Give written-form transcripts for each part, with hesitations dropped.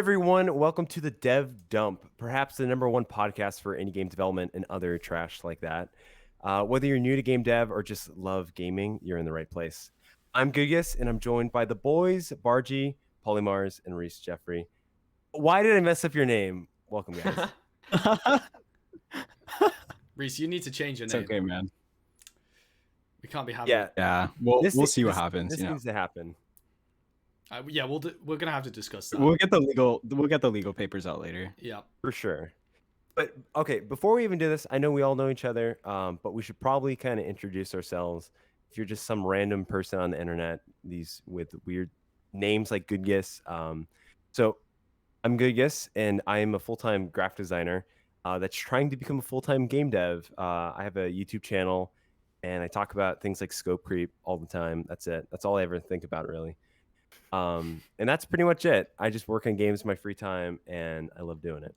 everyone, welcome to the Dev Dump, perhaps the #1 podcast for indie game development and other trash like that. Whether you're new to game dev or just love gaming, you're in the right place. I'm Goodgis, and I'm joined by the boys, Barji, PolyMars, and Reece Geofroy. Why did I mess up your name? Welcome, guys. Reece, you need to change your It's name. okay, man. We can't be having. Yeah. We'll see what happens. This needs to happen. Yeah, we're gonna have to discuss that. We'll get the legal papers out later. Yeah, for sure. But okay, before we even do this, I know we all know each other, but we should probably kind of introduce ourselves. If you're just some random person on the internet, these with weird names like Goodgis. So I'm Goodgis, and I am a full-time graphic designer that's trying to become a full-time game dev. I have a YouTube channel, and I talk about things like scope creep all the time. That's it. That's all I ever think about, really. And that's pretty much it. I just work on games in my free time, and I love doing it.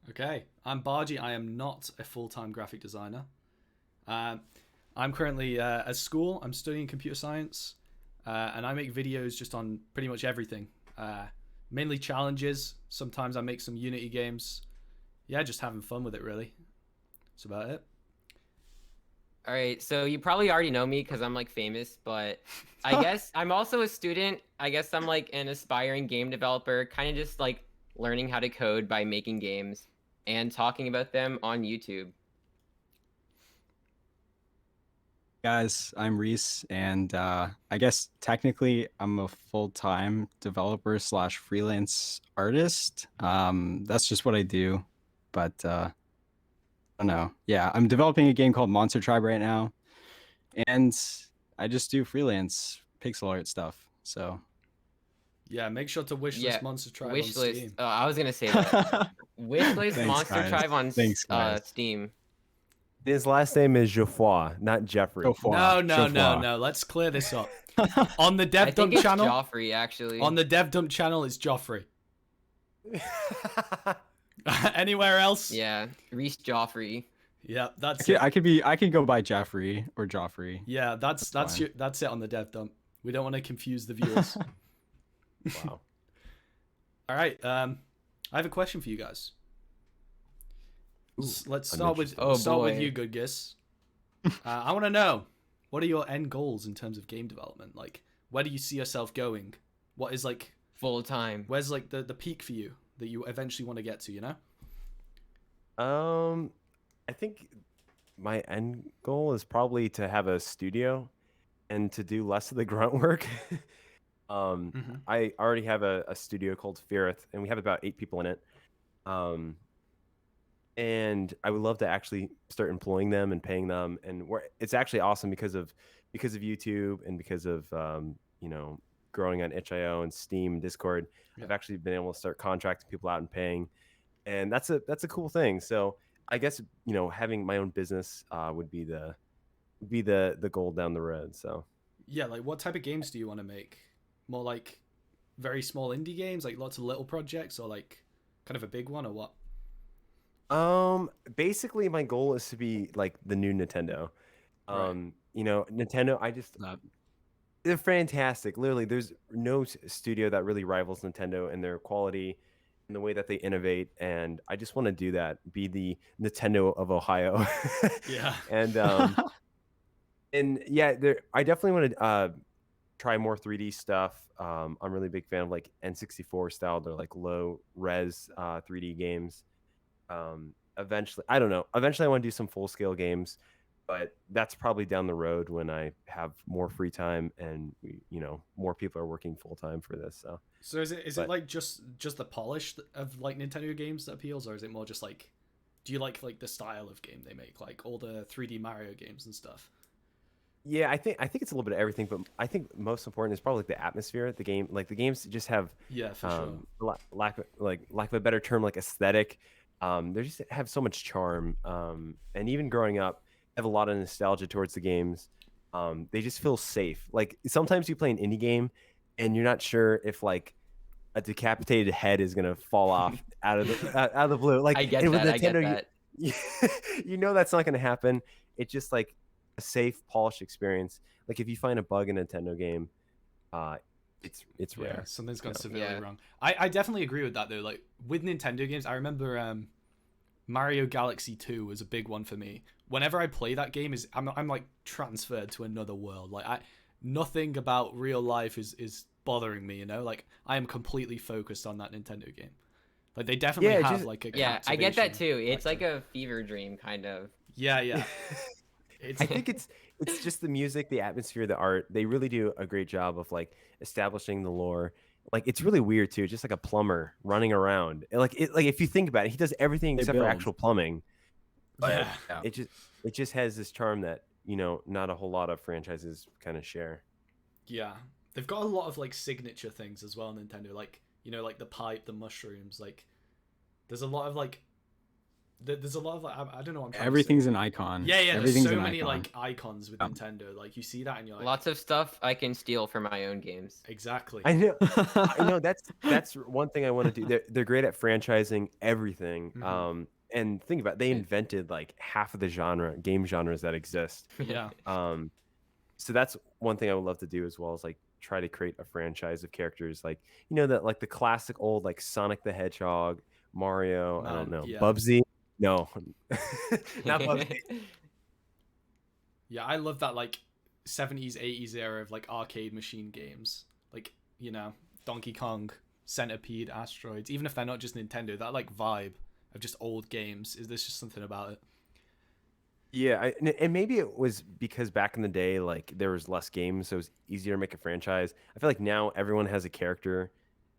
Okay, I'm Barji. I am not a full-time graphic designer. I'm currently at school. I'm studying computer science, and I make videos just on pretty much everything. Mainly challenges. Sometimes I make some Unity games. Yeah, just having fun with it, really. That's about it. All right, so you probably already know me because I'm like famous, but I guess I'm also a student. I guess I'm like an aspiring game developer, kind of just like learning how to code by making games and talking about them on YouTube. Guys, I'm Reece, and I guess technically I'm a full-time developer / freelance artist. That's just what I do, but I don't know. Yeah, I'm developing a game called Monster Tribe right now, and I just do freelance pixel art stuff. So yeah, make sure to wishlist Monster Tribe on Steam. Oh, I was gonna say that. Wishlist Monster Tribe on Steam. His last name is Geofroy, not Jeffrey. No. Let's clear this up. On the Dev Dump channel, Joffrey, actually. On the Dev Dump channel, it's Geofroy. Anywhere else? Yeah, Reece Geofroy. Yeah, that's it. I could go by Jeffrey or Joffrey. Yeah, that's it on the Dev Dump. We don't want to confuse the viewers. Wow. All right. I have a question for you guys. Let's start with you, Goodgis. I want to know, what are your end goals in terms of game development? Like, where do you see yourself going? What is like full time? Where's like the peak for you that you eventually want to get to? You know. I think my end goal is probably to have a studio and to do less of the grunt work. I already have a studio called Feareth, and we have about 8 people in it. And I would love to actually start employing them and paying them. And it's actually awesome because of YouTube and because of growing on itch.io and Steam and Discord. Yeah. I've actually been able to start contracting people out and paying, and that's a cool thing. So I guess having my own business would be the goal down the road. So yeah, like what type of games do you want to make? More like very small indie games, like lots of little projects, or like kind of a big one, or what? Basically my goal is to be like the new Nintendo. Right. Nintendo, they're fantastic. Literally, there's no studio that really rivals Nintendo in their quality and the way that they innovate. And I just want to do that, be the Nintendo of Ohio. Yeah. And yeah, I definitely want to try more 3D stuff. I'm a really big fan of like N64 style. They're like low res 3D games. Eventually I want to do some full scale games, but that's probably down the road when I have more free time and more people are working full time for this. So is it like just the polish of like Nintendo games that appeals, or is it more just like, do you like the style of game they make, like all the 3D Mario games and stuff? Yeah, I think it's a little bit of everything, but I think most important is probably like the atmosphere. The games just have for sure. lack of a better term, like aesthetic. They just have so much charm. And even growing up, I have a lot of nostalgia towards the games. They just feel safe. Like sometimes you play an indie game and you're not sure if like a decapitated head is gonna fall off out of the blue. Like I get that. You know that's not gonna happen. It's just like a safe, polished experience. Like if you find a bug in a Nintendo game, it's rare. Something's gone Yeah. severely Yeah. wrong. I definitely agree with that though. Like with Nintendo games, I remember Mario Galaxy 2 was a big one for me. Whenever I play that game, I'm like transferred to another world. Like nothing about real life is bothering me. You know, like I am completely focused on that Nintendo game. Like they definitely Yeah, have just- like a Yeah, I get that captivation too. It's like factor. a fever dream kind of. Yeah. It's I think it's just the music, the atmosphere, the art. They really do a great job of like establishing the lore. Like it's really weird too, just like a plumber running around. And, like if you think about it, he does everything They except for build. actual plumbing. But yeah. it just has this charm that, you know, not a whole lot of franchises kind of share. Yeah, they've got a lot of like signature things as well. Nintendo, like you know, like the pipe, the mushrooms. Like there's a lot of like there's a lot of like I don't know what I'm trying Everything's to an icon. say. Yeah. There's Everything's so an many icon. like icons with Nintendo. Like you see that and you're like, Lots of stuff I can steal for my own games. exactly. I know. I know that's one thing I want to do. They're great at franchising everything. Mhm. And think about it, they invented like half of the game genres that exist. Yeah. So that's one thing I would love to do as well, is like try to create a franchise of characters, like, you know, that like the classic old like Sonic the Hedgehog, Mario, I don't Man, know, yeah. Bubsy. No, not Bubsy. Yeah, I love that like 70s, 80s era of like arcade machine games. Like, you know, Donkey Kong, Centipede, Asteroids, even if they're not just Nintendo, that like vibe of just old games, there's just something about it. Yeah, and maybe it was because back in the day, like there was less games, so it was easier to make a franchise. I feel like now everyone has a character,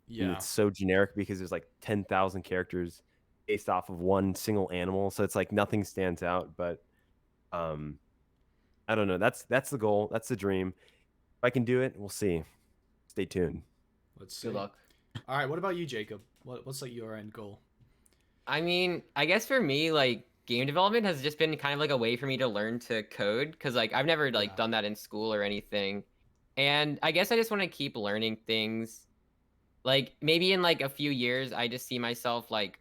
and Yeah. it's so generic because there's like 10,000 characters based off of one single animal, so it's like nothing stands out. But I don't know. That's the goal. That's the dream. If I can do it, we'll see. Stay tuned. Let's see. Good luck. All right, what about you, Jacob? What's like your end goal? I mean, I guess for me, like game development has just been kind of like a way for me to learn to code because like I've never like Yeah. done that in school or anything. And I guess I just want to keep learning things. Like maybe in like a few years, I just see myself like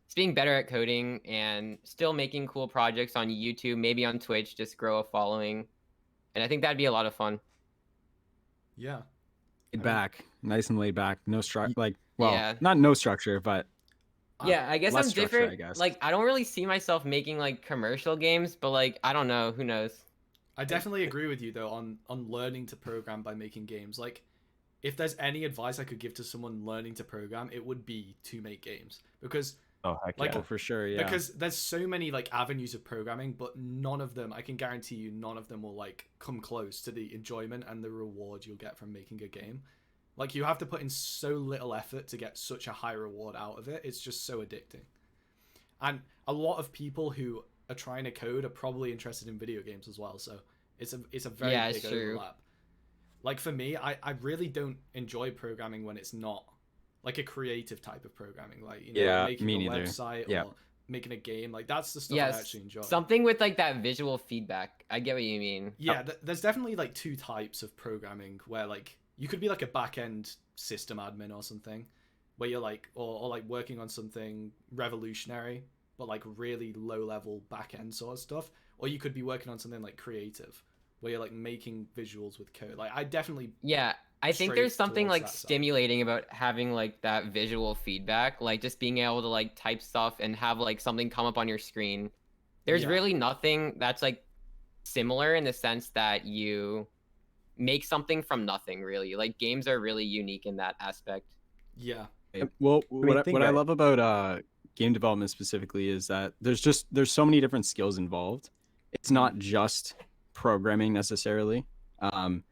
just being better at coding and still making cool projects on YouTube, maybe on Twitch, just grow a following. And I think that'd be a lot of fun. Yeah. Laid back, nice and laid back. No structure, like Yeah. not no structure, but Yeah, I guess less I'm structure, different. I guess. Like I don't really see myself making like commercial games, but like I don't know, who knows. I definitely agree with you though on learning to program by making games. Like if there's any advice I could give to someone learning to program, it would be to make games because Oh heck Like, yeah! oh, for sure, yeah. because there's so many like avenues of programming, but none of them, I can guarantee you, none of them will like come close to the enjoyment and the reward you'll get from making a game. Like you have to put in so little effort to get such a high reward out of it. It's just so addicting. And a lot of people who are trying to code are probably interested in video games as well. So it's a very Yeah, big it's true. overlap. Like for me, I really don't enjoy programming when it's not like a creative type of programming, like, you know, Yeah, making me a neither. website Yeah. or making a game. Like that's the stuff I Yes, actually enjoy. something with like that visual feedback. I get what you mean. Yeah, there's definitely like two types of programming where like you could be like a back end system admin or something, where you're like or like working on something revolutionary but like really low level back end sort of stuff, or you could be working on something like creative where you're like making visuals with code. Like I definitely Yeah, I think straight there's something towards like that side. stimulating about having like that visual feedback, like just being able to like type stuff and have like something come up on your screen. There's Yeah. really nothing that's like similar in the sense that you make something from nothing really. Like games are really unique in that aspect. yeah. Well, mean, think what I about it. love about game development specifically is that there's so many different skills involved. It's not just programming necessarily. And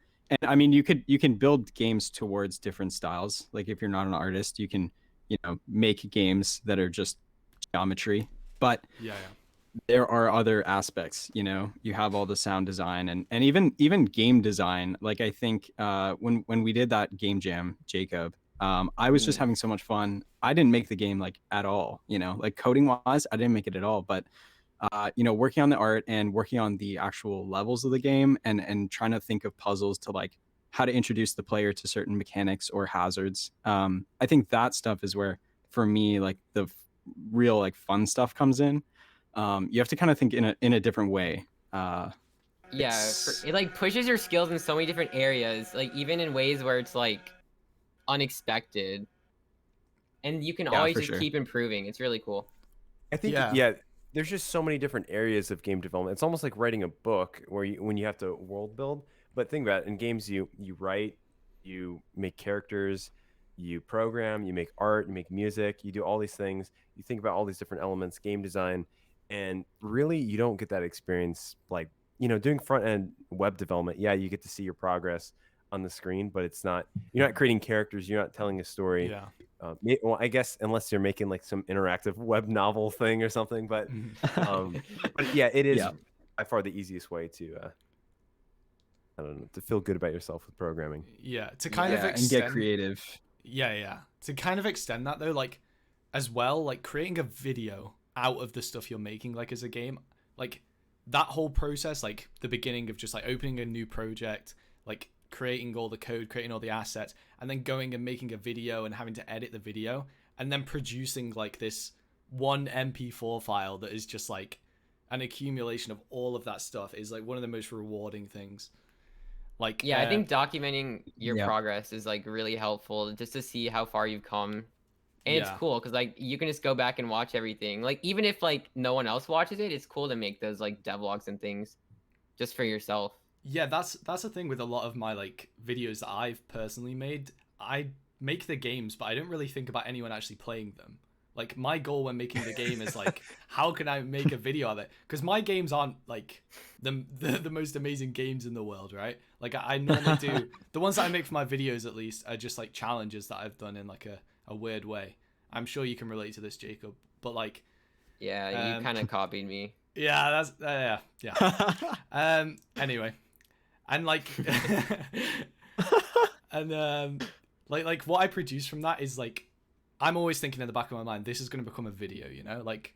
I mean, you can build games towards different styles. Like if you're not an artist, you can, you know, make games that are just geometry. But Yeah. there are other aspects, you know. You have all the sound design and even game design. Like I think when we did that game jam, Jacob, I was just having so much fun. I didn't make the game like at all, you know, like coding wise, I didn't make it at all. But you know, working on the art and working on the actual levels of the game and trying to think of puzzles to like how to introduce the player to certain mechanics or hazards. I think that stuff is where, for me, like the real like fun stuff comes in. You have to kind of think in a different way. Yeah, It's- it like pushes your skills in so many different areas, like even in ways where it's like unexpected, and you can Yeah, always for just sure. keep improving. It's really cool. I think Yeah. there's just so many different areas of game development. It's almost like writing a book where when you have to world build. But think about it, in games you write, you make characters, you program, you make art, you make music, you do all these things. You think about all these different elements, game design, and really you don't get that experience like, doing front end web development. Yeah, you get to see your progress on the screen, but it's not you're not creating characters, you're not telling a story. Yeah. Well, I guess unless you're making like some interactive web novel thing or something, but um, but yeah, it is Yeah. by far the easiest way to I don't know, to feel good about yourself with programming. Yeah. To kind of Yeah, and extend. get creative. Yeah. To kind of extend that though, like as well, like creating a video out of the stuff you're making, like as a game, like that whole process, like the beginning of just like opening a new project, like creating all the code, creating all the assets, and then going and making a video and having to edit the video, and then producing like this one MP4 file that is just like an accumulation of all of that stuff is like one of the most rewarding things. Like Yeah, I think documenting your Yeah. progress is like really helpful just to see how far you've come. And it's Yeah. cool because like you can just go back and watch everything. Like even if like no one else watches it, it's cool to make those like devlogs and things just for yourself. Yeah, that's the thing with a lot of my like videos that I've personally made. I make the games, but I don't really think about anyone actually playing them. Like my goal when making the game is like, how can I make a video of it? Because my games aren't like the most amazing games in the world, right? Like I normally do the ones that I make for my videos at least are just like challenges that I've done in like a weird way. I'm sure you can relate to this, Jacob. But like, Yeah, you kind of copied me. yeah, that's anyway, and like, and like what I produce from that is like, I'm always thinking in the back of my mind, this is going to become a video, you know, like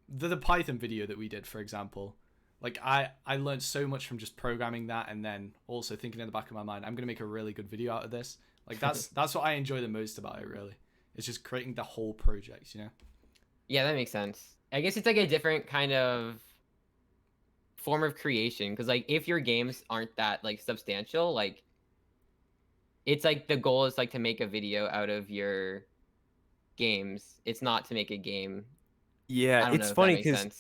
the Python video that we did, for example. Like I learned so much from just programming that, and then also thinking in the back of my mind, I'm going to make a really good video out of this. Like that's what I enjoy the most about it, really. It's just creating the whole project, you know. Yeah, that makes sense. I guess it's like a different kind of form of creation because like if your games aren't that like substantial, like it's like the goal is like to make a video out of your games. It's not to make a game. Yeah, I don't know it's if that funny makes because sense.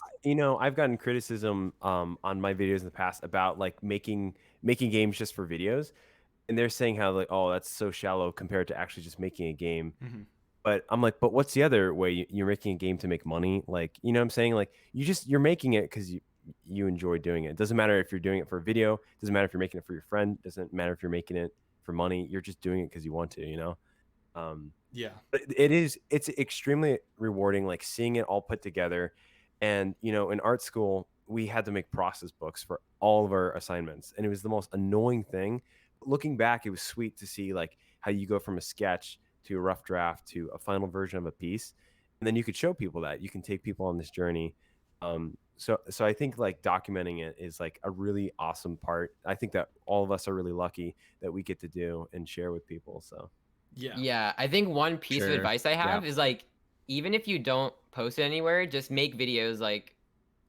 I've gotten criticism on my videos in the past about like making games just for videos, and they're saying how like, oh, that's so shallow compared to actually just making a game. Mm-hmm. But I'm like, but what's the other way? You're making a game to make money, like, you know what I'm saying? Like you're making it because you enjoy doing it. It doesn't matter if you're doing it for a video. It doesn't matter if you're making it for your friend. It doesn't matter if you're making it for money. You're just doing it because you want to, you know. Yeah. But it's extremely rewarding, like seeing it all put together. And in art school we had to make process books for all of our assignments, and it was the most annoying thing. But looking back, it was sweet to see like how you go from a sketch to a rough draft to a final version of a piece, and then you could show people that you can take people on this journey. So I think like documenting it is like a really awesome part. I think that all of us are really lucky that we get to do and share with people. So Yeah. Yeah, I think one piece of Sure. advice I have Yeah. is like even if you don't post it anywhere, just make videos like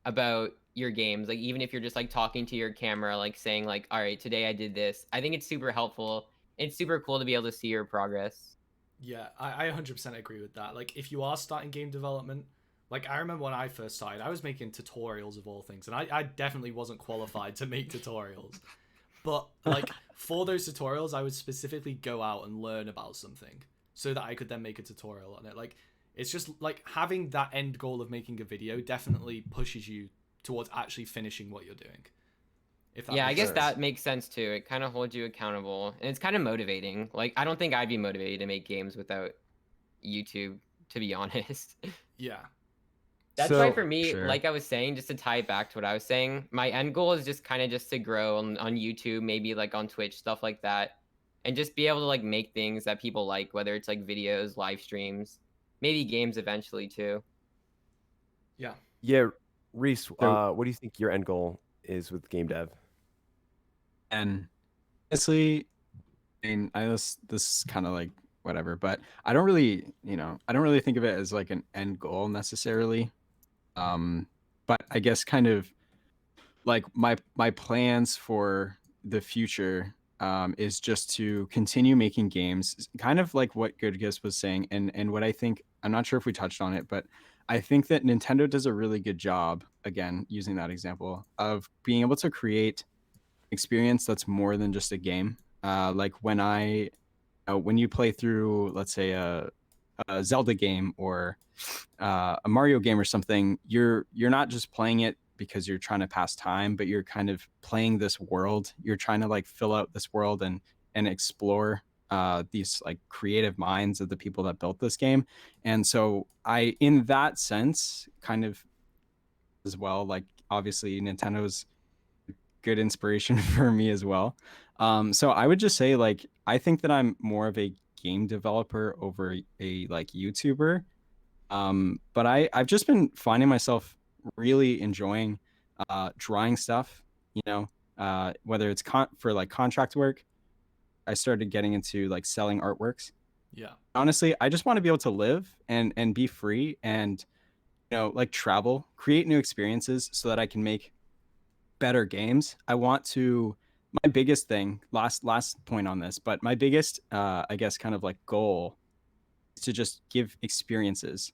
about your games. Like even if you're just like talking to your camera, like saying like, all right, today I did this. I think it's super helpful. It's super cool to be able to see your progress. Yeah, I 100% agree with that. Like, if you are starting game development, like, I remember when I first started, I was making tutorials of all things, and I definitely wasn't qualified to make tutorials. But, like, for those tutorials, I would specifically go out and learn about something so that I could then make a tutorial on it. Like, it's just, like, having that end goal of making a video definitely pushes you towards actually finishing what you're doing. If that Yeah, I makes guess sense. that makes sense too. It kind of holds you accountable, and it's kind of motivating. Like I don't think I'd be motivated to make games without YouTube, to be honest. Yeah. That's why So for me, Sure. like I was saying, just to tie it back to what I was saying, my end goal is just kind of just to grow on YouTube, maybe like on Twitch, stuff like that, and just be able to like make things that people like, whether it's like videos, live streams, maybe games eventually too. Yeah. yeah, Reese, So- what do you think your end goal is with game dev? And honestly, I mean, I know this is kind of like whatever, but I don't really, I don't really think of it as like an end goal necessarily. But I guess kind of like my plans for the future is just to continue making games, kind of like what Goodgis was saying, and what I think, I'm not sure if we touched on it, but I think that Nintendo does a really good job, again, using that example, of being able to create experience that's more than just a game. Like when you play through, let's say, a Zelda game or a Mario game or something, you're not just playing it because you're trying to pass time, but you're kind of playing this world. You're trying to like fill out this world and explore these like creative minds of the people that built this game. And so in that sense, kind of as well, like obviously Nintendo's good inspiration for me as well. So I would just say like I think that I'm more of a game developer over a like YouTuber. But I've just been finding myself really enjoying drawing stuff, whether it's for like contract work. I started getting into like selling artworks. Yeah. Honestly, I just want to be able to live and be free and like travel, create new experiences so that I can make better games. I want to my biggest thing, last point on this, but my biggest I guess kind of like goal is to just give experiences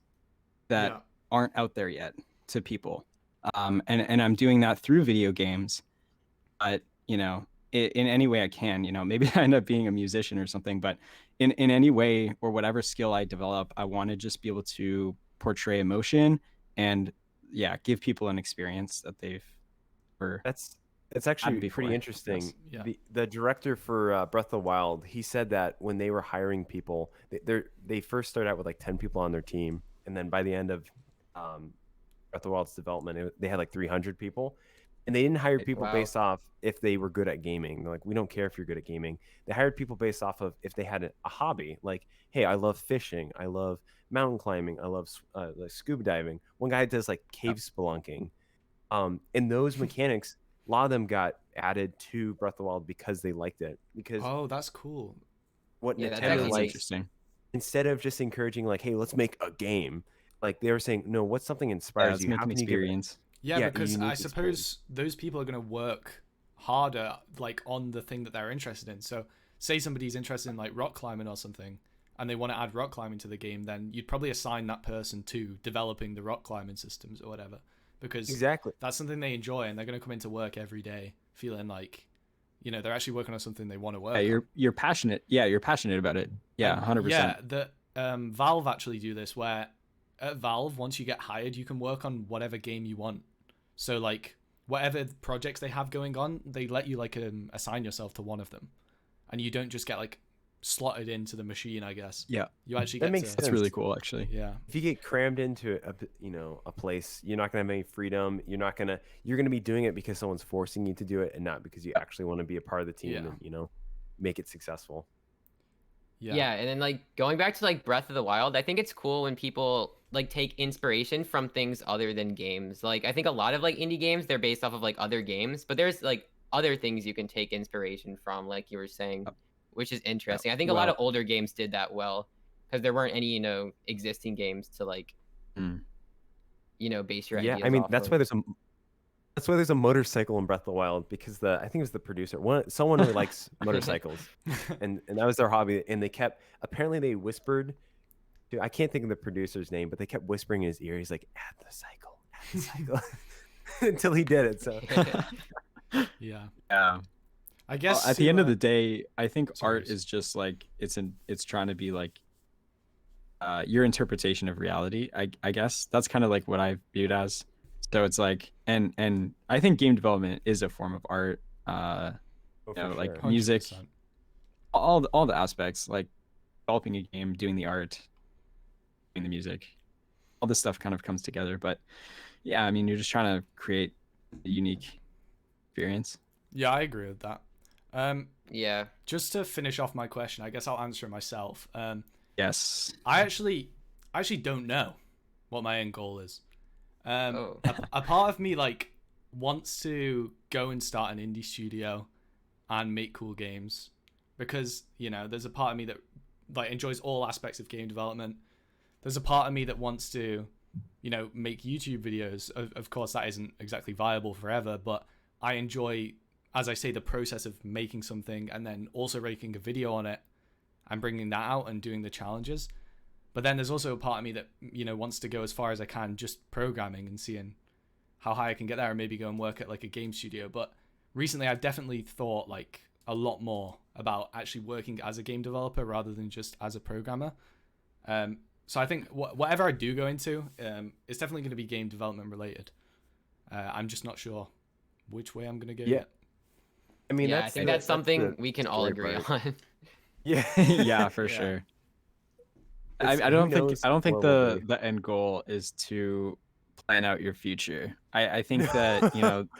that aren't out there yet to people. And I'm doing that through video games, but in any way I can, maybe I end up being a musician or something, but in any way or whatever skill I develop, I want to just be able to portray emotion and give people an experience that they've It's actually pretty interesting. The director for Breath of the Wild, he said that when they were hiring people, they first started out with like 10 people on their team, and then by the end of Breath of the Wild's development, they had like 300 people, and they didn't hire people based off if they were good at gaming. They're like, we don't care if you're good at gaming. They hired people based off of if they had a hobby. Like, hey, I love fishing, I love mountain climbing, I love like scuba diving. One guy does like cave spelunking, and those mechanics. A lot of them got added to Breath of the Wild because they liked it. Because that's cool. What Nintendo likes, interesting. Instead of just encouraging like, hey, let's make a game, like they were saying, no, what's something inspires you? How can experience? Because I suppose those people are going to work harder like on the thing that they're interested in. So say somebody's interested in like rock climbing or something, and they want to add rock climbing to the game, then you'd probably assign that person to developing the rock climbing systems or whatever. Because that's something they enjoy, and they're going to come into work every day feeling like, they're actually working on something they want to work on. You're passionate. Yeah, you're passionate about it. Yeah, 100%. Yeah, Valve actually do this, where at Valve, once you get hired, you can work on whatever game you want. So, like, whatever projects they have going on, they let you, like, assign yourself to one of them. And you don't just get, like, slotted into the machine, I guess. Yeah, you actually get That's really cool, actually. Yeah, if you get crammed into a place, you're not gonna have any freedom. You're gonna be doing it because someone's forcing you to do it, and not because you actually want to be a part of the team and make it successful. Yeah, and then like going back to like Breath of the Wild, I think it's cool when people like take inspiration from things other than games. Like I think a lot of like indie games, they're based off of like other games, but there's like other things you can take inspiration from, like you were saying, which is interesting. I think a lot of older games did that well because there weren't any, existing games to like, base your ideas. I mean, off that's of. why there's a motorcycle in Breath of the Wild, because I think it was the producer, someone who likes motorcycles, and that was their hobby. And apparently they whispered, I can't think of the producer's name, but they kept whispering in his ear. He's like, add the cycle, until he did it. So yeah. I guess at the end of the day, I think art is just like it's trying to be like your interpretation of reality. I guess that's kind of like what I viewed as. So it's like, and I think game development is a form of art. Like music, 100%. all the aspects, like developing a game, doing the art, doing the music, all this stuff kind of comes together. But yeah, I mean, you're just trying to create a unique experience. Yeah, I agree with that. Yeah. Just to finish off my question, I guess I'll answer it myself. Yes. I actually don't know what my end goal is. A part of me like wants to go and start an indie studio and make cool games, because there's a part of me that like enjoys all aspects of game development. There's a part of me that wants to make YouTube videos. Of course, that isn't exactly viable forever, but I enjoy as I say, the process of making something and then also making a video on it and bringing that out and doing the challenges. But then there's also a part of me that, wants to go as far as I can just programming and seeing how high I can get there and maybe go and work at like a game studio. But recently I've definitely thought like a lot more about actually working as a game developer rather than just as a programmer. So I think whatever I do go into, it's definitely going to be game development related. I'm just not sure which way I'm going to go yet. I mean, I think that's something we can all agree on. Yeah, yeah, for sure. I don't think the the end goal is to plan out your future. I think that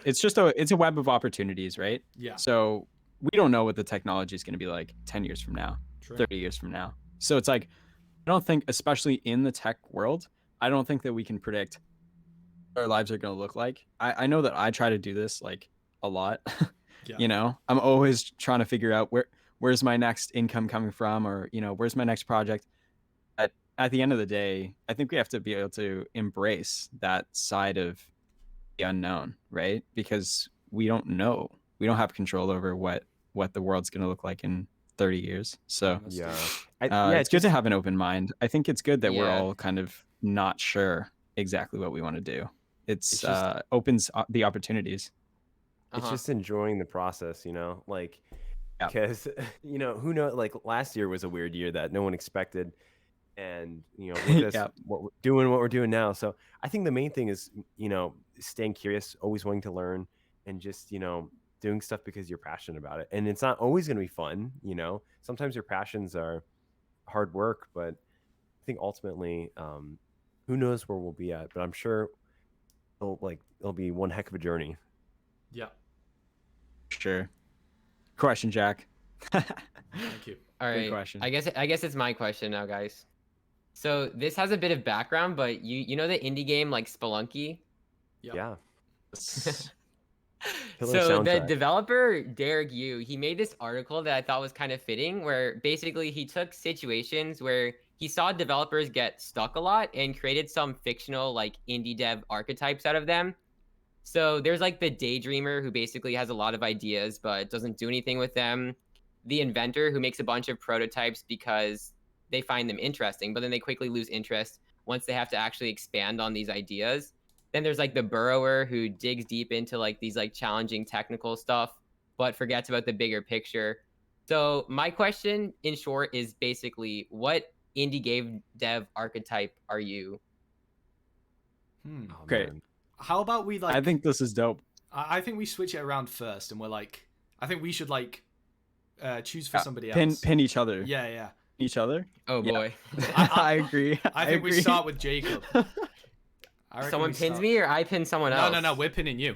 it's a web of opportunities, right? Yeah. So we don't know what the technology is going to be like 10 years from now, True. 30 years from now. So it's like, I don't think, especially in the tech world, I don't think that we can predict what our lives are going to look like. I know that I try to do this like a lot. Yeah. I'm always trying to figure out where's my next income coming from, or where's my next project. At the end of the day, I think we have to be able to embrace that side of the unknown, right? Because we don't know. We don't have control over what the world's going to look like in 30 years. So it's good to have an open mind. I think it's good that we're all kind of not sure exactly what we want to do. It's just opens the opportunities. It's just enjoying the process, like, because, who knows, like last year was a weird year that no one expected. And, we're just what we're doing now. So I think the main thing is, staying curious, always wanting to learn, and just, doing stuff because you're passionate about it. And it's not always going to be fun. Sometimes your passions are hard work, but I think ultimately, who knows where we'll be at, but I'm sure it'll be one heck of a journey. Yeah. Sure. Question, Jack. Thank you. All right. Good question. I guess it's my question now, guys. So this has a bit of background, but you know the indie game like Spelunky? Yep. Yeah. So the developer Derek Yu, he made this article that I thought was kind of fitting, where basically he took situations where he saw developers get stuck a lot and created some fictional like indie dev archetypes out of them. So there's like the Daydreamer, who basically has a lot of ideas but doesn't do anything with them. The Inventor, who makes a bunch of prototypes because they find them interesting, but then they quickly lose interest once they have to actually expand on these ideas. Then there's like the Burrower, who digs deep into like these like challenging technical stuff, but forgets about the bigger picture. So my question in short is basically, what indie game dev archetype are you? Okay. How about we like... I think this is dope. I think we switch it around first, and we're like... I think we should like choose for somebody else. Pin each other. Yeah. Each other? Oh boy. I agree. I think we start with Jacob. Someone pins me or I pin someone else? No, we're pinning you.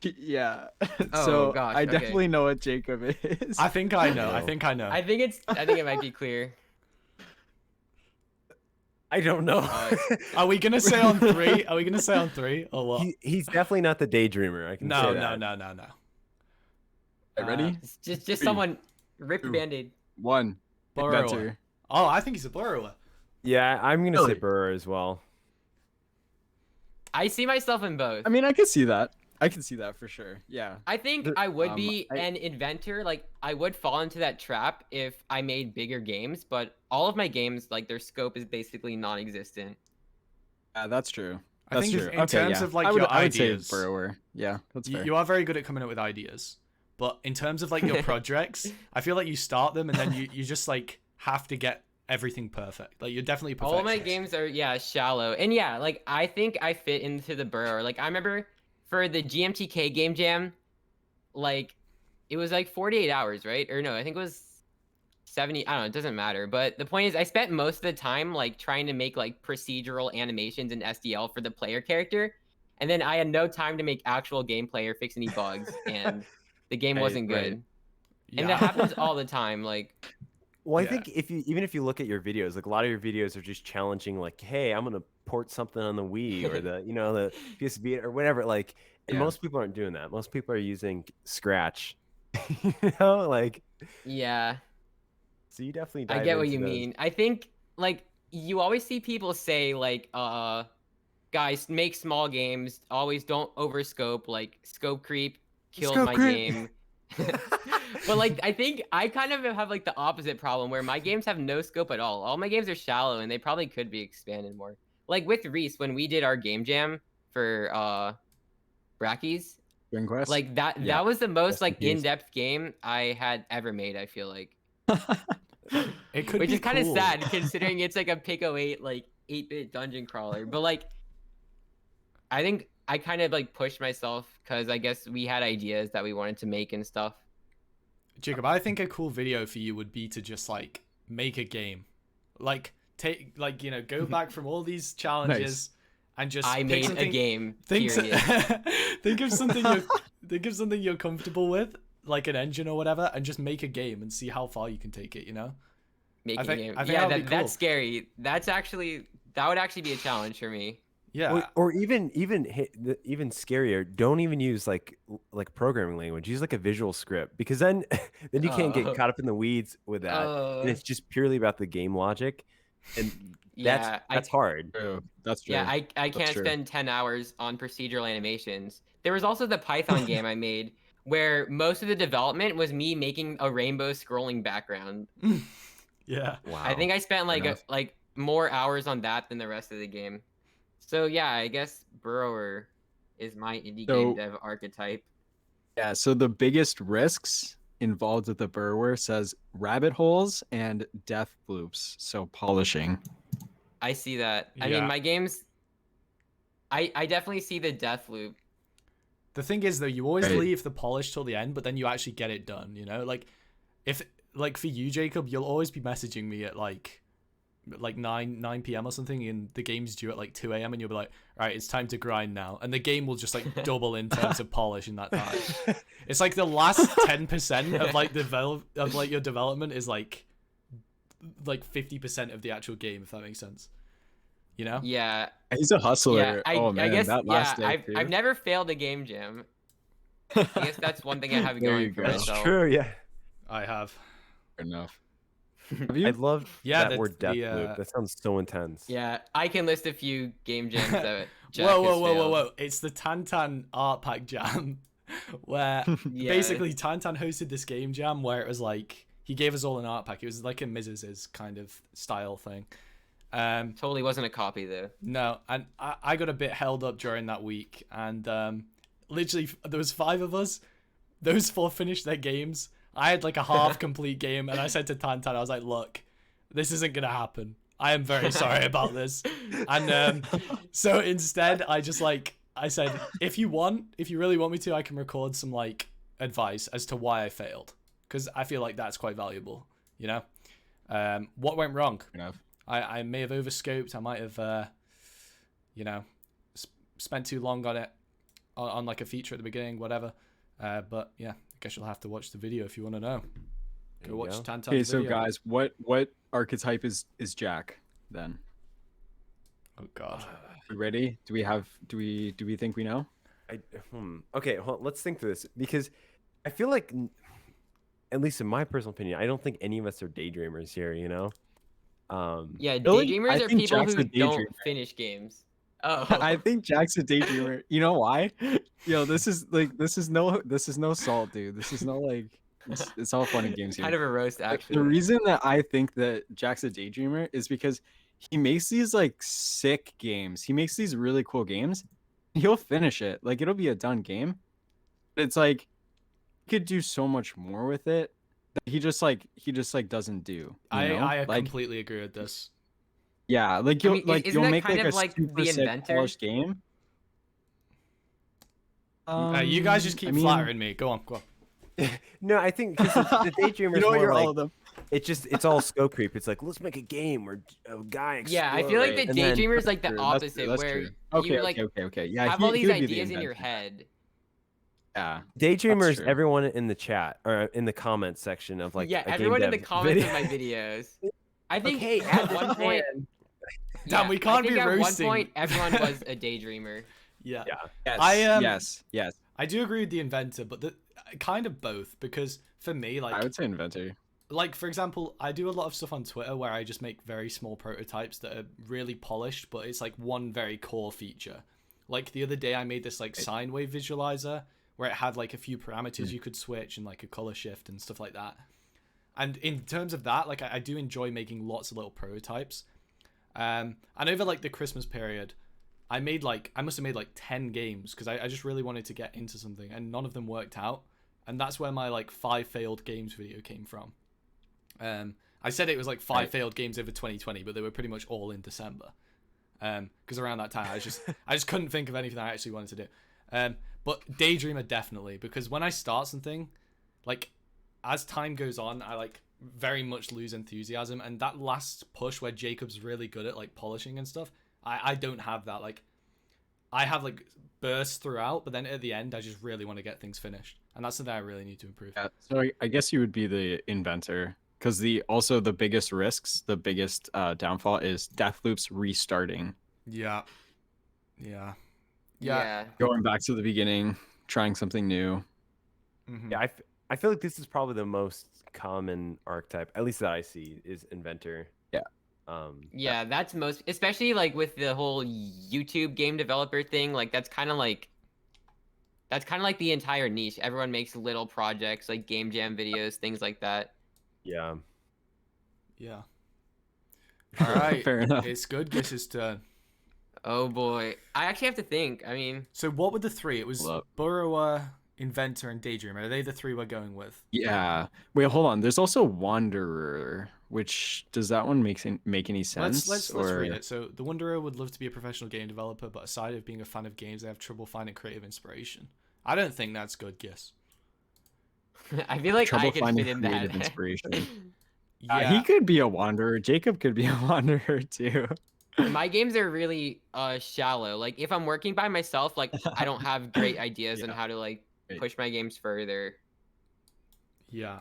Yeah. Oh, so gosh, I definitely know what Jacob is. I think I know. I think it might be clear. I don't know. Are we gonna say on 3? Are we gonna say on 3 or what? He's definitely not the Daydreamer. I can say that. No. Ready? Just 3, someone rip the Band-Aid. 1. Inventor. Oh, I think he's a Burrower. Yeah, I'm gonna say Burrower as well. I see myself in both. I mean, I can see that. I can see that for sure. Yeah. I think I would be an inventor. Like, I would fall into that trap if I made bigger games, but all of my games, like, their scope is basically non-existent. Yeah, that's true. I think in terms of like your I would ideas, say Burrower. Yeah, that's fair. You are very good at coming up with ideas, but in terms of like your projects, I feel like you start them and then you just like have to get everything perfect. Like, you're definitely perfect. All my games are shallow, and like I think I fit into the Burrower. Like, I remember for the GMTK game jam, like it was like 48 hours, right? Or no, I think it was 70. I don't know, it doesn't matter. But the point is, I spent most of the time like trying to make like procedural animations in SDL for the player character, and then I had no time to make actual gameplay or fix any bugs, and the game wasn't good. Right. Yeah. And that happens all the time. Like, well, I think even if you look at your videos, like a lot of your videos are just challenging, like, hey, I'm gonna port something on the Wii or the the PSP or whatever. Like, and most people aren't doing that. Most people are using Scratch. Like. Yeah. So you definitely. I get what you mean. I think like you always see people say like, guys, make small games. Always don't overscope. Like, scope creep killed go, my Crit. game. But like I think I kind of have like the opposite problem where my games have no scope at all. All my games are shallow and they probably could be expanded more. Like with Reese, when we did our game jam for Brackies, Spring Quest. like that Yeah. was the most Rest in like peace. in-depth game I had ever made, I feel like. It could Which be is kind of cool. sad considering it's like a Pick 08 like 8-bit dungeon crawler. But like I think I kind of like pushed myself because I guess we had ideas that we wanted to make and stuff. Jacob, I think a cool video for you would be to just like make a game, like go back from all these challenges and just I pick made a something- game. Think, Period. think of something you're comfortable with, like an engine or whatever, and just make a game and see how far you can take it. You know, Making a game. I think Yeah, that would be cool. that's scary. That would actually be a challenge for me. Yeah, Or even scarier. Don't even use like programming language. Use like a visual script, because then you can't Oh. get caught up in the weeds with that, and it's just purely about the game logic, and Yeah, that's hard. True. That's true. Yeah, I can't true. spend 10 hours on procedural animations. There was also the Python game I made where most of the development was me making a rainbow scrolling background. yeah. Wow. I think I spent enough. like more hours on that than the rest of the game. So yeah, I guess Burrower is my indie game dev archetype. Yeah, so the biggest risks involved with the burrower says rabbit holes and death loops, so polishing. I see that. I Yeah. mean, my games, I definitely see the death loop. The thing is, though, you always Right. leave the polish till the end, but then you actually get it done. You know, like if like for you, Jacob, you'll always be messaging me at like 9 p.m. or something, and the game's due at like 2 a.m. and you'll be like, all right, it's time to grind now, and the game will just like double in terms of polish in that time. It's like the last 10% of like your development is like 50% of the actual game, if that makes sense. You know? Yeah. He's a hustler. Yeah, Oh man, I guess that last day I've too. never failed a game jam. I guess that's one thing I have There going you for go. That's myself. true. Yeah. I have. Fair enough. Have I you? love Yeah, that word death the, loop. That sounds so intense. Yeah, I can list a few game jams that Jack Whoa, has failed. whoa! It's the Tantan art pack jam, where Yeah. basically Tantan hosted this game jam where it was like he gave us all an art pack. It was like a Mrs.'s kind of style thing. Totally wasn't a copy though. No, and I got a bit held up during that week, and literally there was 5 of us. Those 4 finished their games. I had like a half complete game, and I said to Tantan, I was like, "Look, this isn't gonna happen. I am very sorry about this." And so instead, I said, if you really want me to, I can record some like advice as to why I failed, because I feel like that's quite valuable. You know, what went wrong? Fair enough. I may have overscoped. I might have, spent too long on it, on like a feature at the beginning, whatever. But yeah, I guess you'll have to watch the video if you want to know. There Go you watch go. Tantan's Okay, so video. guys, what archetype is Jack then? Oh god. We ready? Do we think we know? Okay, let's think through this, because I feel like, at least in my personal opinion, I don't think any of us are daydreamers here. You know. Yeah, Really? daydreamers I are think people Jack's who a don't daydreamer. finish games. Oh, I think Jack's a daydreamer. You know why? Yo, this is no salt, dude. This is no like it's all fun and games here. kind of a roast The actually. reason that I think that Jack's a daydreamer is because he makes these like sick games. He makes these really cool games. He'll finish it. Like it'll be a done game. It's like he could do so much more with it that he just doesn't do. You know? I like completely agree with this. yeah, like I you'll mean, like isn't you'll that make kind like of a like super the sick Inventor? polished game. You guys just keep I mean, flattering me. Go on. No, I think 'cause the daydreamer You is know more you're like all of them. it's all scope creep. It's like, let's make a game where a guy explodes. Yeah, I feel like the and then- daydreamer is like the True, that's true, opposite, that's where true. Okay, you like okay. Yeah, have all he these would be the ideas in your inventor. head. Yeah. Daydreamers, true. everyone in the chat or in the comments section of like yeah, a game everyone in the dev comments video. of my videos. I think Okay, at one point, Damn, we can't I think be at roasting. one point everyone was a daydreamer. Yeah. Yeah. Yes. Yes. I do agree with the Inventor, but kind of both, because for me, like I would say inventor. like for example, I do a lot of stuff on Twitter where I just make very small prototypes that are really polished, but it's like one very core feature. Like the other day I made this like sine wave visualizer where it had like a few parameters you could switch and like a color shift and stuff like that. And in terms of that, like I do enjoy making lots of little prototypes. And over like the Christmas period, I must have made like 10 games because I just really wanted to get into something, and none of them worked out. And that's where my like 5 failed games video came from. I said it was like 5 failed games over 2020, but they were pretty much all in December. Because around that time I just couldn't think of anything I actually wanted to do. But Daydreamer definitely, because when I start something, like as time goes on, I like very much lose enthusiasm, and that last push where Jacob's really good at like polishing and stuff, I don't have that. Like I have like bursts throughout, but then at the end I just really want to get things finished, and that's something I really need to improve. Yeah, so I guess you would be the inventor, because the biggest risks, the biggest downfall is death loops restarting. Yeah. Going back to the beginning, trying something new. Mm-hmm. Yeah, I feel like this is probably the most common archetype, at least that I see, is Inventor. Yeah. Yeah, that's most, especially like with the whole YouTube game developer thing. Like that's kind of like the entire niche. Everyone makes little projects like game jam videos, things like that. Yeah. All right. Fair enough. It's Goodgis' turn. Oh boy, I actually have to think. I mean, So what were the 3? It was Love. Burrower, Inventor, and Daydreamer. Are they the 3 we're going with? Yeah. Wait, hold on. There's also Wanderer, which does that one make any sense? Let's read it. So the Wanderer would love to be a professional game developer, but aside of being a fan of games, they have trouble finding creative inspiration. I don't think that's good, Gis. I feel like Trouble I could finding fit in creative that. inspiration. Yeah. He could be a wanderer. Jacob could be a wanderer too. My games are really shallow. Like if I'm working by myself, like I don't have great ideas on how to like push my games further. Yeah.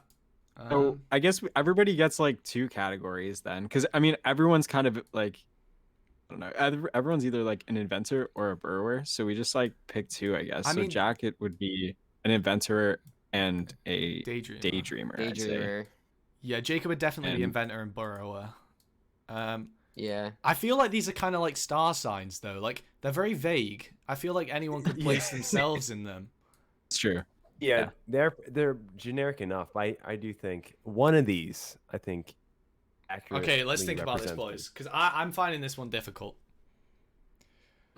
So I guess everybody gets like 2 categories then, because I mean everyone's kind of like, I don't know, everyone's either like an inventor or a burrower. So we just like pick 2, I guess. I So mean- Jack, it would be an inventor and a Daydreamer. daydreamer. I'd say. Daydreamer. Yeah, Jacob would definitely be And- Inventor and Burrower. Yeah. I feel like these are kind of like star signs, though. Like, they're very vague. I feel like anyone could place themselves in them. It's true. Yeah, they're generic enough. I do think one of these, I think, accurately Okay, let's think about this, represents boys, because I'm finding this one difficult.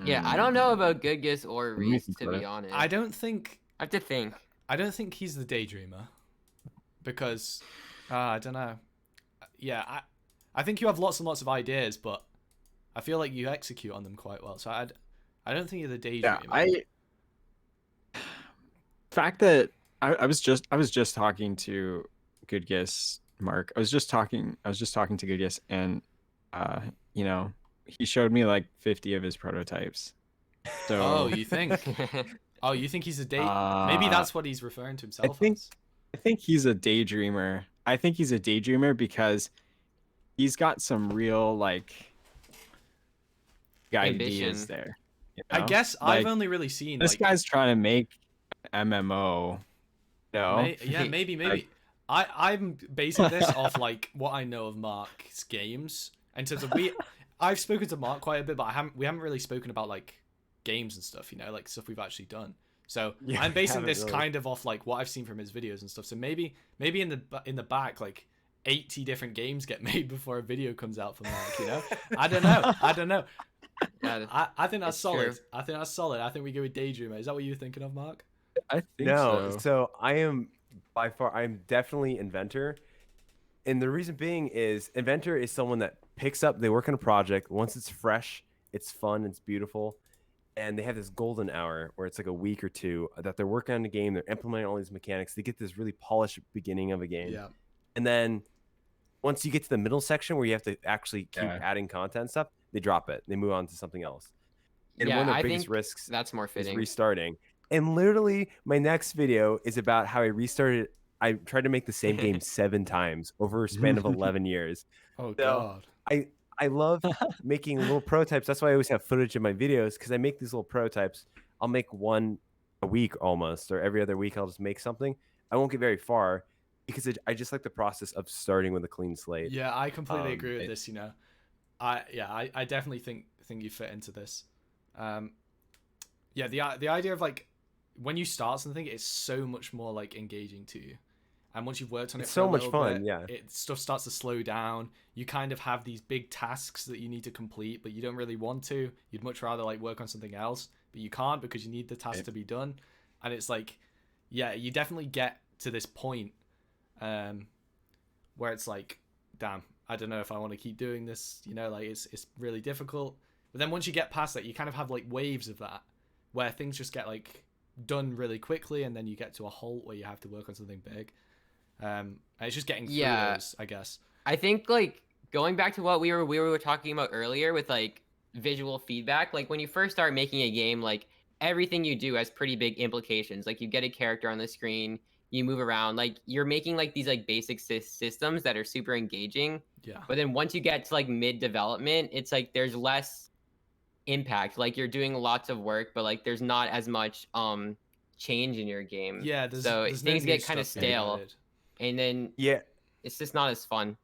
Yeah, I don't know about Goodgis or Let me Reece, think to about be it. honest. I don't think have to think. he's the Daydreamer, because I don't know. Yeah, I think you have lots and lots of ideas, but I feel like you execute on them quite well. So I don't think you're the Daydreamer. Yeah, fact that I was just talking to Goodgis, Mark. I was just talking to Goodgis, and you know, he showed me like 50 of his prototypes. So Oh, you think? Oh, you think he's a Maybe that's what he's referring to himself as. I think he's a daydreamer. I think he's a daydreamer because he's got some real like ideas Ambition. there. you I know? guess Like, I've only really seen this like guy's trying to make MMO. No, maybe. I'm basing this off like what I know of Mark's games. And so I've spoken to Mark quite a bit, but we haven't really spoken about like games and stuff, you know, like stuff we've actually done. So Yeah, I'm we basing haven't this really. kind of off like what I've seen from his videos and stuff. So maybe in the back like 80 different games get made before a video comes out for Mark, you know? I don't know. Yeah, I think that's It's solid. true. I think that's solid. I think we go with Daydreamer. Is that what you were thinking of, Mark? I think No, so. so I am by far, I'm definitely Inventor. And the reason being is Inventor is someone that picks up, they work on a project. Once it's fresh, it's fun, it's beautiful. And they have this golden hour where it's like a week or 2 that they're working on the game. They're implementing all these mechanics. They get this really polished beginning of a game. Yeah. And then once you get to the middle section where you have to actually keep Yeah. adding content and stuff, they drop it. They move on to something else. And Yeah, one of I the biggest think risks that's more is fitting. restarting. And literally, my next video is about how I restarted. I tried to make the same game 7 times over a span of 11 years. Oh So, God. I love making little prototypes. That's why I always have footage of my videos, because I make these little prototypes. I'll make one a week almost, or every other week I'll just make something. I won't get very far because I just like the process of starting with a clean slate. Yeah, I completely agree with it- this. You know, I definitely think you fit into this. Yeah, the idea of like when you start something, it's so much more like engaging to you. And once you've worked on it It's for a so much little fun, bit, yeah. stuff starts to slow down. You kind of have these big tasks that you need to complete, but you don't really want to. You'd much rather like work on something else, but you can't because you need the task to be done. And it's like, yeah, you definitely get to this point where it's like, damn, I don't know if I want to keep doing this. You know, like it's really difficult. But then once you get past that, you kind of have like waves of that, where things just get like done really quickly, and then you get to a halt where you have to work on something big. And it's just getting through those, I guess. I think like going back to what we were talking about earlier with like visual feedback, like when you first start making a game, like everything you do has pretty big implications. Like you get a character on the screen, you move around, like you're making like these like basic systems that are super engaging. Yeah. But then once you get to like mid development, it's like there's less impact. Like you're doing lots of work, but like there's not as much change in your game. Yeah, there's things no new get kind of stuff being stale, added. and then Yeah, it's just not as fun.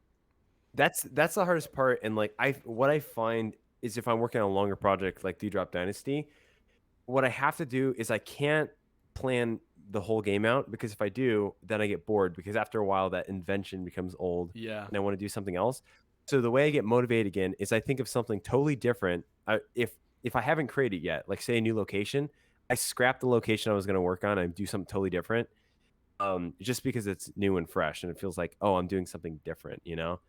that's the hardest part. And like what I find is if I'm working on a longer project like Dewdrop Dynasty, what I have to do is I can't plan the whole game out, because if I do, then I get bored, because after a while that invention becomes old Yeah. and I want to do something else. So the way I get motivated again is I think of something totally different. If I haven't created yet, like say a new location, I scrap the location I was going to work on and do something totally different. Just because it's new and fresh and it feels like, oh, I'm doing something different, you know?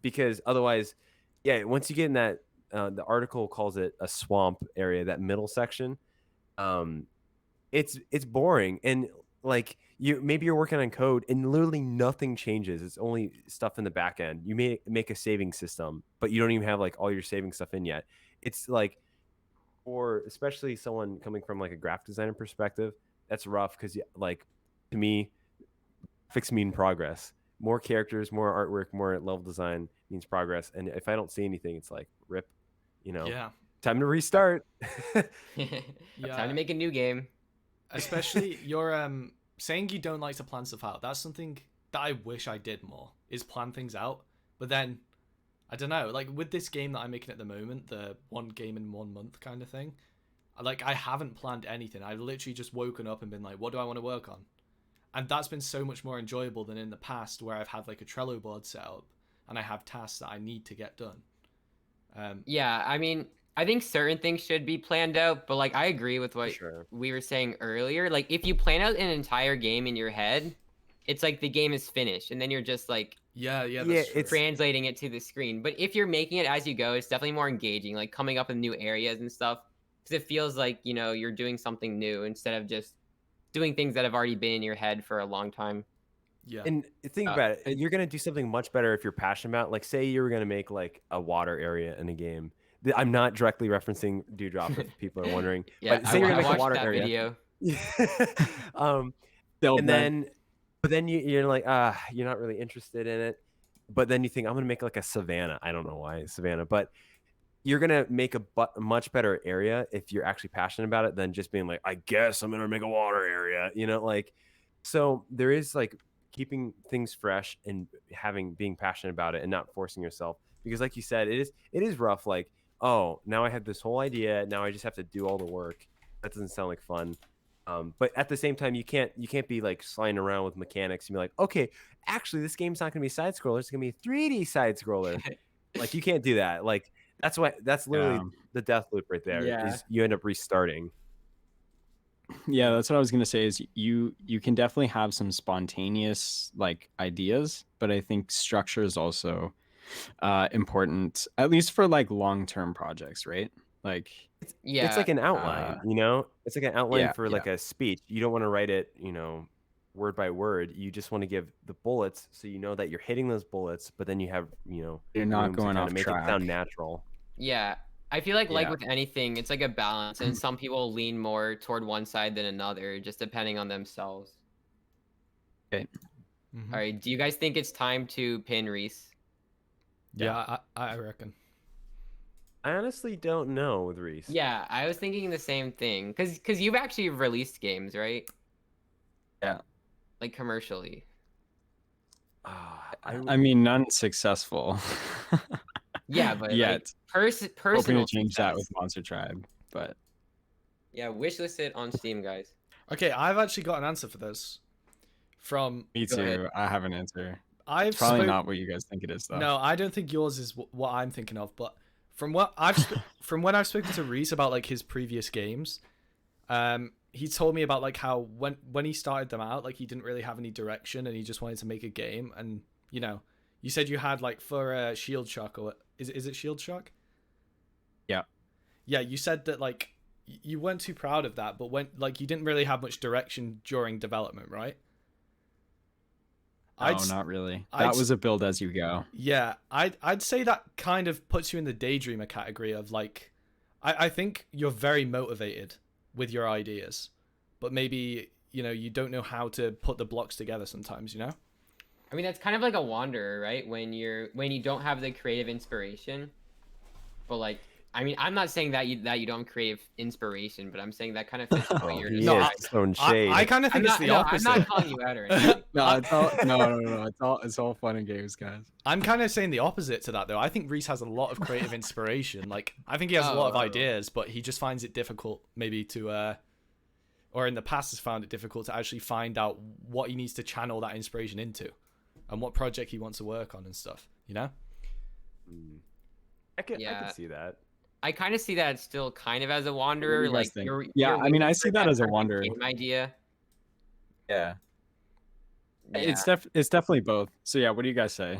Because otherwise, yeah, once you get in that, the article calls it a swamp area, that middle section. It's boring, and like maybe you're working on code and literally nothing changes. It's only stuff in the back end. You may make a saving system, but you don't even have like all your saving stuff in yet. It's like, or especially someone coming from like a graphic designer perspective, that's rough, because like to me, graphics mean progress. More characters, more artwork, more level design means progress. And if I don't see anything, it's like rip, you know. Yeah. Time to restart. Yeah. Time to make a new game. Especially you're saying you don't like to plan stuff out. That's something that I wish I did more, is plan things out. But then I don't know, like with this game that I'm making at the moment, the one game in 1 month kind of thing, like I haven't planned anything. I've literally just woken up and been like, what do I want to work on? And that's been so much more enjoyable than in the past, where I've had like a Trello board set up and I have tasks that I need to get done. Yeah, I mean, I think certain things should be planned out, but like I agree with what Sure. we were saying earlier. Like if you plan out an entire game in your head, it's like the game is finished, and then you're just like Yeah, Yeah, that's true. it's- translating it to the screen. But if you're making it as you go, it's definitely more engaging, like coming up with new areas and stuff, because it feels like, you know, you're doing something new instead of just doing things that have already been in your head for a long time. Yeah. And think about it. You're gonna do something much better if you're passionate about. Like, say you were gonna make like a water area in a game. I'm not directly referencing Dewdrop, if people are wondering. Yeah, But say you're gonna make a watched water that area. video. And then, but then you're like, you're not really interested in it. But then you think, I'm gonna make like a savanna. I don't know why savanna, but you're gonna make a much better area if you're actually passionate about it than just being like, I guess I'm gonna make a water area. You know, like, so there is like keeping things fresh and being passionate about it and not forcing yourself, because like you said, it is rough. Like, oh, now I have this whole idea, now I just have to do all the work. That doesn't sound like fun. But at the same time, you can't be like sliding around with mechanics and be like, okay, actually this game's not gonna be side scroller, it's gonna be a 3D side scroller. Like, you can't do that. Like, that's literally the death loop right there. Yeah. Is you end up restarting. Yeah, that's what I was gonna say. Is you can definitely have some spontaneous like ideas, but I think structure is also important, at least for like long-term projects, right? Like, Yeah, It's like an outline, you know? It's like an outline yeah, for like a speech. You don't want to write it, you know, word by word. You just want to give the bullets so you know that you're hitting those bullets, but then you have, you know, you're not room to going kinda off make track. it sound natural. yeah. I feel like Yeah. with anything, it's like a balance, and some people lean more toward one side than another, just depending on themselves. Okay. Mhm. All right, do you guys think it's time to pin Reece? Yeah, I reckon. I honestly don't know with Reece. Yeah, I was thinking the same thing, because you've actually released games, right? Yeah. Like commercially. I mean, none successful. Yeah, but yet. like Hoping personal to change that with success. Monster Tribe, but Yeah, wishlist it on Steam, guys. Okay, I've actually got an answer for this. From Me Go ahead. too. I have an answer. I've Probably spoke. not what you guys think it is, though. No, I don't think yours is what I'm thinking of. But from what from when I've spoken to Reece about like his previous games, he told me about like how when he started them out, like he didn't really have any direction and he just wanted to make a game. And you know, you said you had like for Shield Shock, or is it Shield Shock? Yeah. Yeah, you said that like you weren't too proud of that, but when like you didn't really have much direction during development, right? No, not really. That was a build as you go. Yeah, I'd say that kind of puts you in the Daydreamer category of like, I think you're very motivated with your ideas, but maybe you don't know how to put the blocks together sometimes. I mean, that's kind of like a wanderer, right? When you don't have the creative inspiration, but like, I mean, I'm not saying that you don't have creative inspiration, but I'm saying that kind of fits what you're He describing. is throwing shade. I kind of think it's the opposite. I'm not calling you out or anything. No, it's all no. It's all fun and games, guys. I'm kind of saying the opposite to that, though. I think Reece has a lot of creative inspiration. Like, I think he has a lot of ideas, but he just finds it difficult, maybe to, or in the past has found it difficult to actually find out what he needs to channel that inspiration into, and what project he wants to work on and stuff. I can see that. I kind of see that still kind of as a wanderer. Like, I mean, I see that as a wanderer. Game idea. Yeah. It's definitely both. So yeah, what do you guys say?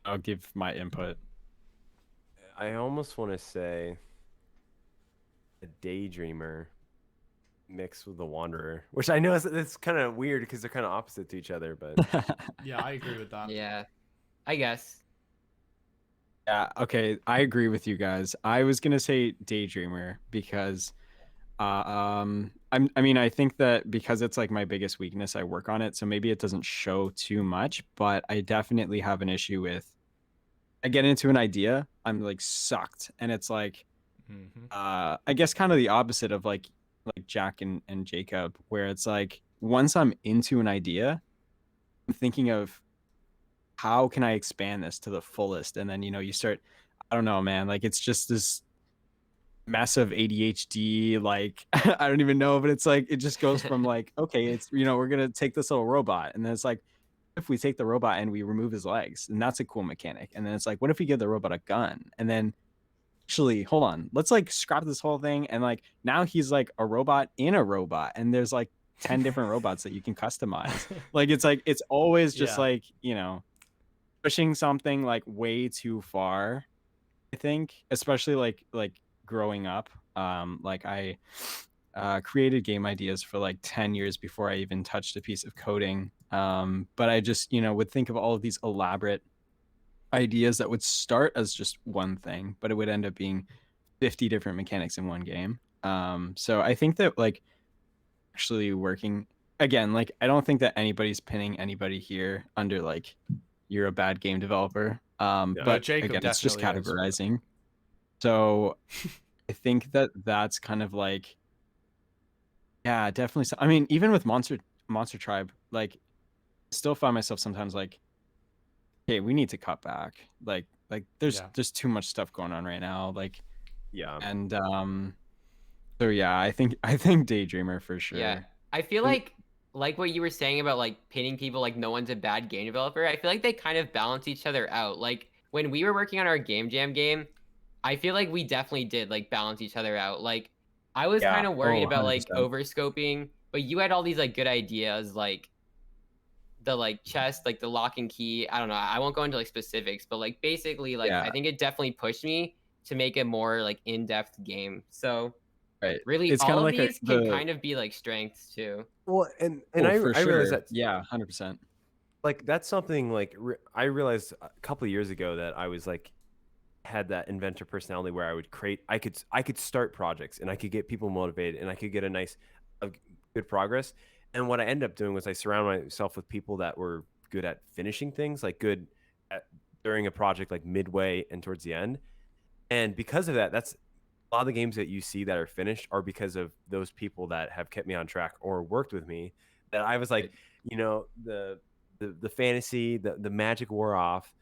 I'll give my input. I almost want to say a daydreamer mixed with a wanderer, which I know it's kind of weird because they're kind of opposite to each other, but Yeah, I agree with that. Yeah, I guess. Yeah, okay, I agree with you guys. I was gonna say Daydreamer because I mean, I think that because it's like my biggest weakness, I work on it, so maybe it doesn't show too much, but I definitely have an issue with I get into an idea, I'm like sucked, and it's like I guess kind of the opposite of like Jack and Jacob, where it's like once I'm into an idea, I'm thinking of how can I expand this to the fullest? And then, you start, I don't know, man, like it's just this mess of ADHD. Like, I don't even know, but it's like, it just goes from like, okay, it's, we're going to take this little robot. And then it's like, if we take the robot and we remove his legs, and that's a cool mechanic. And then it's like, what if we give the robot a gun? And then actually, hold on, let's like scrap this whole thing. And like, now he's like a robot in a robot. And there's like 10 different robots that you can customize. Like, it's always just like, pushing something like way too far, I think, especially like growing up. Like I created game ideas for like 10 years before I even touched a piece of coding. But I just, would think of all of these elaborate ideas that would start as just one thing, but it would end up being 50 different mechanics in one game. So I think that like actually working again, like I don't think that anybody's pinning anybody here under like you're a bad game developer. But Jacob, again, it's just definitely is. categorizing. So I think that that's kind of like, yeah, definitely. I mean, even with Monster Tribe, like, I still find myself sometimes like, hey, we need to cut back. Like there's too much stuff going on right now. Like, yeah, and so yeah, I think Daydreamer for sure. Yeah, I feel like what you were saying about like pinning people like no one's a bad game developer, I feel like they kind of balance each other out. Like when we were working on our Game Jam game, I feel like we definitely did like balance each other out. Like I was kind of worried about like overscoping, but you had all these like good ideas, like the like chest, like the lock and key. I don't know, I won't go into like specifics, but like basically like I think it definitely pushed me to make a more like in-depth game. So really, it's all of like these can kind of be like strengths too. Well, and I realized that 100%. Like that's something like I realized a couple of years ago that I was like had that inventor personality where I would create. I could start projects and I could get people motivated and I could get a good progress. And what I ended up doing was I surrounded myself with people that were good at finishing things, like good at during a project, like midway and towards the end. And because of that, that's a lot of the games that you see that are finished are because of those people that have kept me on track or worked with me. That I was like, the fantasy, the magic wore off,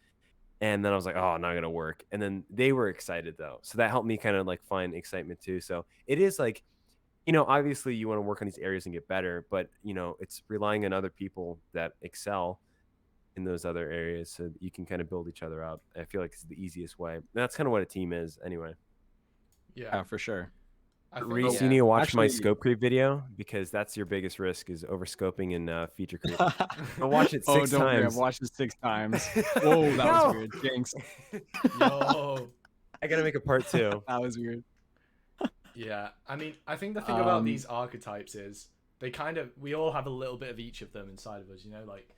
and then I was like, oh, not gonna work. And then they were excited though, so that helped me kind of like find excitement too. So it is like obviously you want to work on these areas and get better, but it's relying on other people that excel in those other areas so that you can kind of build each other up. I feel like it's the easiest way. And that's kind of what a team is anyway. Yeah, for sure. I think Reece, Yeah. you need to watch my Actually- scope creep video because that's your biggest risk is overscoping and feature creep. I'll watch it 6 don't worry, I've times. watched it 6 times. Whoa, that was No! weird. Jinx. Yo. I gotta make a part 2. That was weird. Yeah, I mean, I think the thing about these archetypes is we all have a little bit of each of them inside of us, like.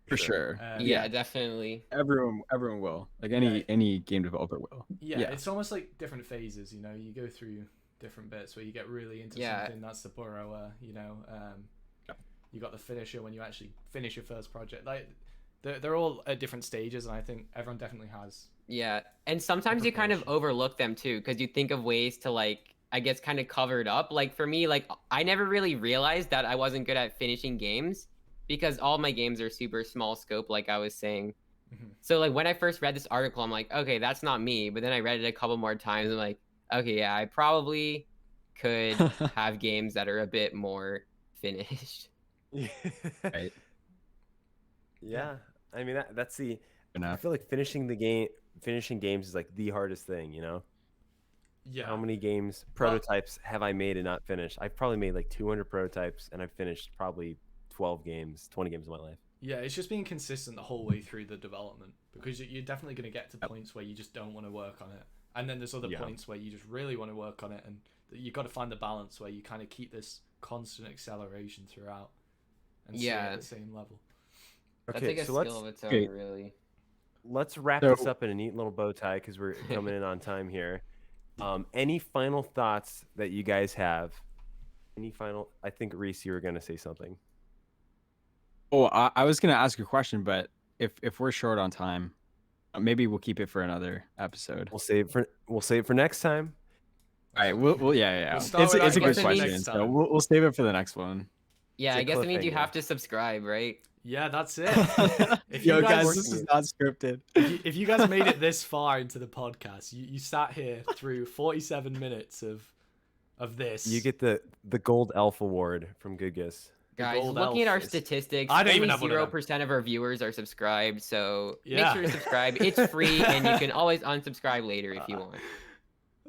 For sure. Yeah, definitely. Everyone will. Like any game developer will. Yeah, Yeah. it's almost like different phases, you go through different bits where you get really into something that's the burrower, you got the finisher when you actually finish your first project. Like they're all at different stages, and I think everyone definitely has. Yeah, and sometimes you kind of overlook them too because you think of ways to like, I guess, kind of cover it up. Like for me, like I never really realized that I wasn't good at finishing games because all my games are super small scope, like I was saying. So like when I first read this article, I'm like, okay, that's not me. But then I read it a couple more times. I'm like, okay, yeah, I probably could have games that are a bit more finished. Right. Yeah, I mean that's the. I Enough. feel like finishing games is like the hardest thing. Yeah. How many prototypes have I made and not finished? I've probably made like 200 prototypes, and I've finished probably 20 games in my life. Yeah, it's just being consistent the whole way through the development because you're definitely going to get to points where you just don't want to work on it, and then there's other points where you just really want to work on it, and you got to find the balance where you kind of keep this constant acceleration throughout and stay at the same level. That's like a skill of its own, really. Let's wrap this up in a neat little bow tie because we're coming in on time here. Any final thoughts that you guys have? I think Reece, you were going to say something. Oh, I was gonna ask a question, but if we're short on time, maybe we'll keep it for another episode. We'll save it for next time. All right. We'll yeah. We'll start It's with a that good question question. next So time. we'll save it for the next one. Yeah, It's a I guess it means you cliffhanger. have to subscribe, right? Yeah, that's it. If Yo, you guys, this is not scripted. if you guys made it this far into the podcast, you sat here through 47 minutes of this. You get the Gold Elf Award from Goodgis. Guys, gold looking at elf our is- statistics, I don't only even have one of them. 0% of our viewers are subscribed, so Yeah. make sure to subscribe. It's free, and you can always unsubscribe later if you want.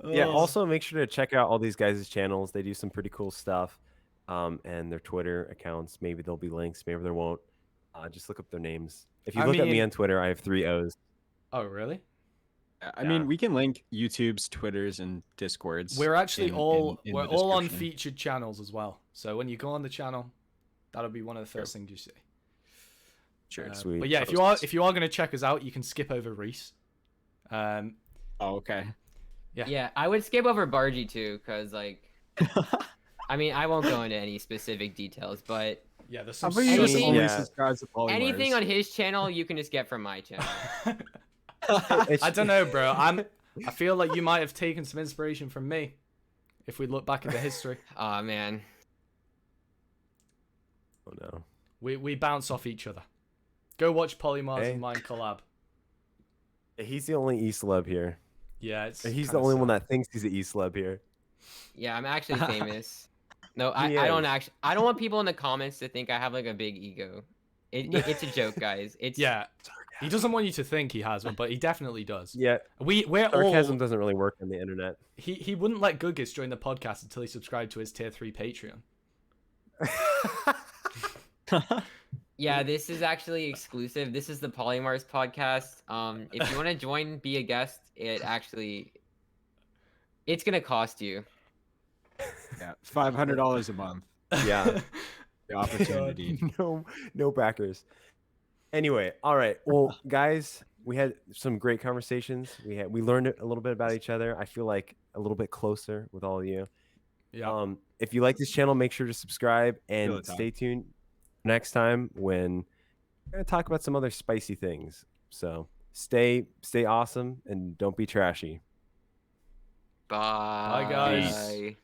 Yeah. Oh. Also, make sure to check out all these guys' channels. They do some pretty cool stuff, and their Twitter accounts. Maybe there'll be links. Maybe there won't. Just look up their names. If you I look at me mean- on Twitter, I have 3 O's. Oh, really? I mean, we can link YouTube's, Twitters, and Discords. We're actually in we're the all on description. featured channels as well. So when you go on the channel, that'll be one of the first things you see. Sure. Sweet. But yeah, if you are gonna check us out, you can skip over Reece. Oh, okay. Yeah, I would skip over Barji too, because, like, I mean, I won't go into any specific details, but yeah, there's How some about you just anything- only Yeah. subscribe to PolyMars? anything on his channel, you can just get from my channel. I don't know, bro. I feel like you might have taken some inspiration from me. If we look back at the history, Aw, man. Oh no. we bounce off each other. Go watch PolyMars Hey. and mine collab. He's the only E-Celeb here. Yeah, it's He's the kinda only one sad. that thinks he's an E-Celeb here. Yeah, I'm actually famous. No, I He don't is. I don't want people in the comments to think I have like a big ego. It's a joke, guys. It's Yeah, he doesn't want you to think he has one, but he definitely does. Yeah. We're Sarcasm all. doesn't really work on the internet. He wouldn't let Goodgis join the podcast until he subscribed to his tier 3 Patreon. Yeah, this is actually exclusive. This is the PolyMars podcast. If you want to join, be a guest. It's gonna cost you. Yeah, $500 a month. Yeah. The opportunity. no backers. Anyway, all right. Well, guys, we had some great conversations. We learned a little bit about each other. I feel like a little bit closer with all of you. Yeah. If you like this channel, make sure to subscribe Feel and it, Tom. stay tuned next time when we're gonna talk about some other spicy things. So stay awesome and don't be trashy. Bye, guys. Bye.